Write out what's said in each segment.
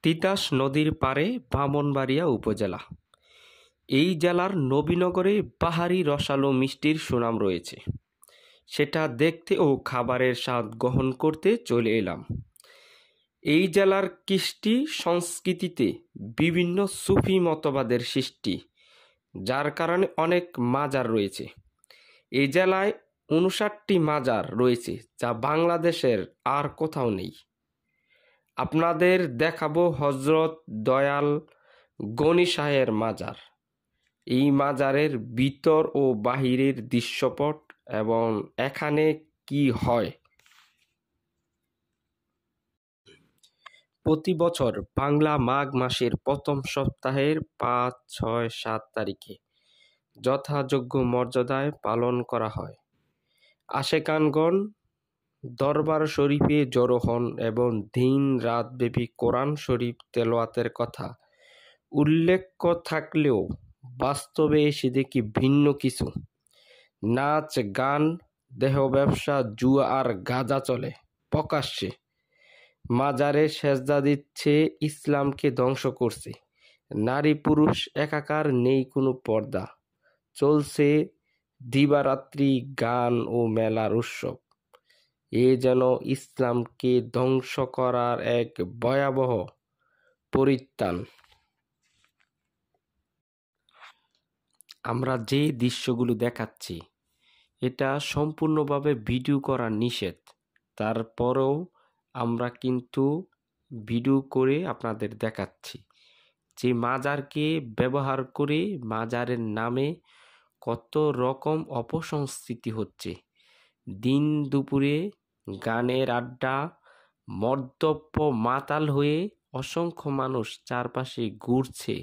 তিতাস নদীর পাড়ে ব্রাহ্মণবাড়িয়া উপজেলা। এই জেলার নবীনগরে বাহারি রসালো মিষ্টির সুনাম রয়েছে। সেটা দেখতে ও খাবারের স্বাদ গ্রহণ করতে চলে এলাম। এই জেলার কৃষ্টি সংস্কৃতিতে বিভিন্ন সুফি মতবাদের সৃষ্টি, যার কারণে অনেক মাজার রয়েছে। এই জেলায় 59টি মাজার রয়েছে, যা বাংলাদেশের আর কোথাও নেই। আপনাদের দেখাবো হজরত দয়াল গনি শাহের মাজার। এই মাজারের ভিতর ও বাহিরের দৃশ্যপট এবং এখানে কি হয়। প্রতি বছর বাংলা মাঘ মাসের প্রথম সপ্তাহের 5, 6, 7 তারিখে যথাযোগ্য মর্যাদায় পালন করা হয়। আশেকানগণ দরবার শরীফে জড়ো হন এবং দিন রাত ব্যাপী কোরআন শরীফ তেলাওয়াতের কথা উল্লেখ থাকলেও বাস্তবে এসে দেখি ভিন্ন কিছু। নাচ, গান, দেহ ব্যবসা, জুয়া আর গাঁজা চলে প্রকাশ্যে। মাজারে সেজদা দিচ্ছে, ইসলামকে ধ্বংস করছে। নারী পুরুষ একাকার, নেই কোনো পর্দা। চলছে দিবারাত্রি গান ও মেলার উৎসব। এ যেন ইসলামকে ধ্বংস করার এক ভয়াবহ পরিত্রাণ। আমরা যে দৃশ্যগুলো দেখাচ্ছি এটা সম্পূর্ণভাবে ভিডিও করা নিষেধ। তারপরেও আমরা কিন্তু ভিডিও করে আপনাদের দেখাচ্ছি যে মাজারকে ব্যবহার করে মাজারের নামে কত রকম অপসংস্কৃতি হচ্ছে। দিন দুপুরে গানের আড্ডা, মদ্যপ মাতাল হয়ে অসংখ্য মানুষ চারপাশে ঘুরছে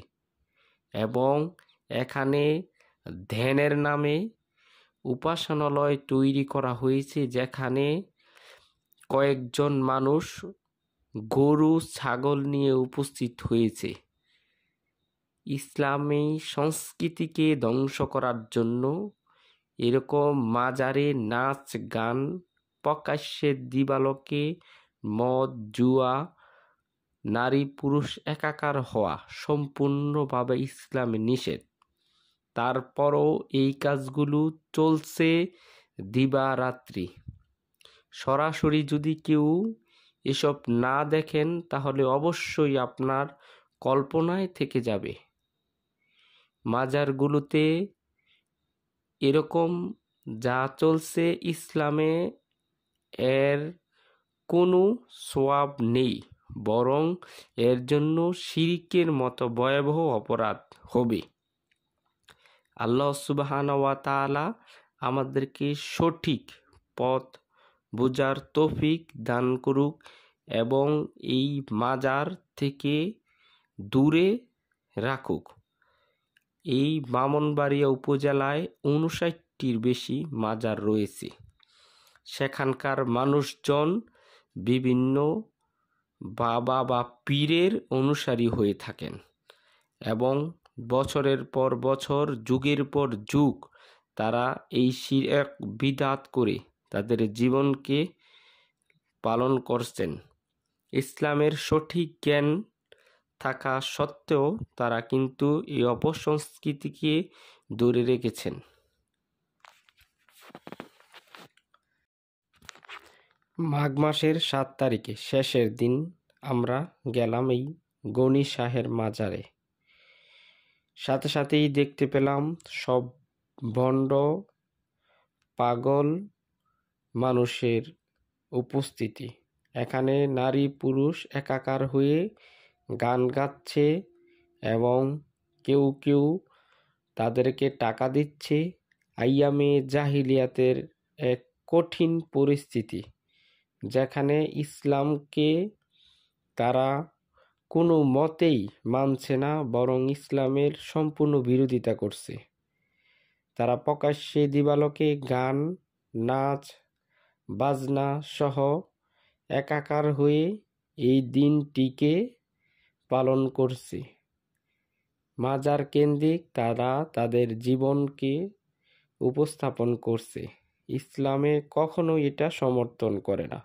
এবং এখানে ধ্যানের নামে উপাসনালয় তৈরি করা হয়েছে, যেখানে কয়েকজন মানুষ গরু ছাগল নিয়ে উপস্থিত হয়েছে। ইসলামী সংস্কৃতিকে ধ্বংস করার জন্য এরকম মাজারে নাচ গান, প্রকাশ্যে দিবালোকে মদ, জুয়া, নারী পুরুষ একাকার হওয়া সম্পূর্ণভাবে ইসলামে নিষেধ। তারপরও এই কাজগুলো চলছে দিবারাত্রি। সরাসরি যদি কেউ এসব না দেখেন তাহলে অবশ্যই আপনার কল্পনায় থেকে যাবে। মাজারগুলোতে এরকম যা চলছে, ইসলামে এর কোনো সওয়াব নেই, বরং এর জন্য শিরকের মতো ভয়াবহ অপরাধ হবে। আল্লাহ সুবহানাহু ওয়া তাআলা আমাদেরকে সঠিক পথ বোঝার তৌফিক দান করুক এবং এই মাজার থেকে দূরে রাখুক। এই ব্রাহ্মণবাড়িয়া উপজেলায় 59টির বেশি মাজার রয়েছে। সেখানকার মানুষজন বিভিন্ন বাবা বা পীরের অনুসারী হয়ে থাকেন এবং বছরের পর বছর, যুগের পর যুগ তারা এই শিরক বিদআত করে তাদের জীবনকে পালন করছেন। ইসলামের সঠিক জ্ঞান থাকা সত্ত্বেও তারা কিন্তু এই অপসংস্কৃতিকে ধরে রেখেছেন। মাঘ মাসের 7 তারিখে শেষের দিন আমরা গেলাম এই গনি শাহের মাজারে। সাথে সাথেই দেখতে পেলাম সব ভণ্ড পাগল মানুষের উপস্থিতি। এখানে নারী পুরুষ একাকার হয়ে গান গাচ্ছে এবং কেউ কেউ তাদেরকে টাকা দিচ্ছে। আইয়ামে জাহিলিয়াতের এক কঠিন পরিস্থিতি, যেখানে ইসলামকে তারা কোনো মতেই মানছে না, বরং ইসলামের সম্পূর্ণ বিরোধিতা করছে। তারা প্রকাশ্যে দিবালোকে গান, নাচ, বাজনা সহ একাকার হয়ে এই দিনটিকে পালন করছে। মাজার কেন্দ্রিক তারা তাদের জীবনকে উপস্থাপন করছে। ইসলামে কখনো এটা সমর্থন করে না।